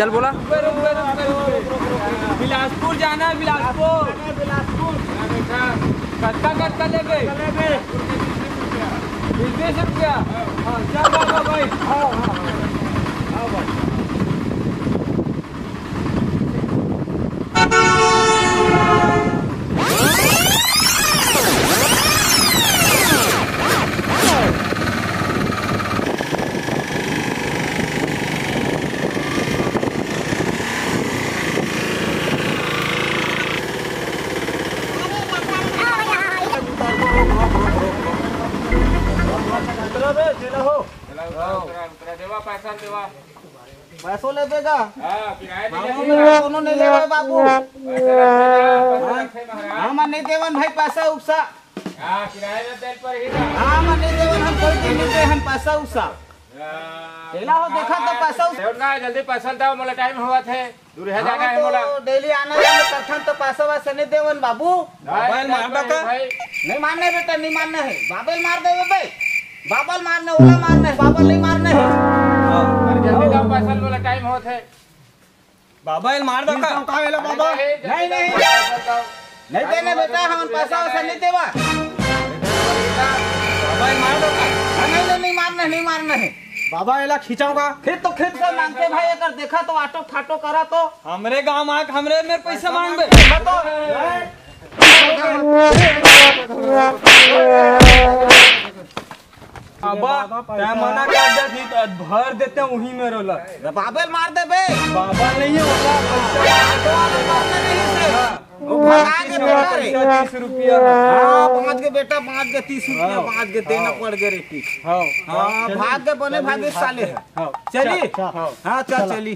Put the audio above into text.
चल बोला। बिलासपुर जाना है, बिलासपुर। कटका ले गए 20 रुपया। हाँ चल बाबा भाई। हाँ भाई। पैसा देवा, पैसों ले देगा। किराया नहीं ले बाबू, हम नहीं देवन भाई पैसा उसा। हाँ हम नहीं देवन, हम कोई नहीं दे, हम पैसा उसा तेला हो देखा तो पैसा ना जल्दी पैसा दो, मोला टाइम हुआ थे दूर है जाना है मोला। डेली आना जाना करथन तो पैसा वैसे नहीं देवन बाबू। नहीं मानने बेटा, नहीं मानना है। बाबल मार दे बे, बाबल मारने ओला मारना है, बाबल नहीं मारना है। जल्दी दो पैसा, मोला टाइम हुआ थे। बाबा मार दो का बाबा। नहीं नहीं नहीं देने बेटा, हम पैसा वैसे नहीं देवा। बाबा मार दो का। नहीं मारना, नहीं मारना है बाबा। एला खींचाऊंगा खेत तो खेत से मांगते भाई, अगर देखा तो आटो फाटो करा तो हमरे गांव आके हमरे मेरे पैसे मांग बाबा। क्या मना कर दे तो भर देते वही में रोला। बाबल मार दे बे, बाबा नहीं होगा बेटा रे 30 रुपया। हाँ 5 के बेटा, 5 के 30 रुपया, 5 के देना पड़ गए रे। हाँ भाग के बने भागे साले। चली हाँ चल चली।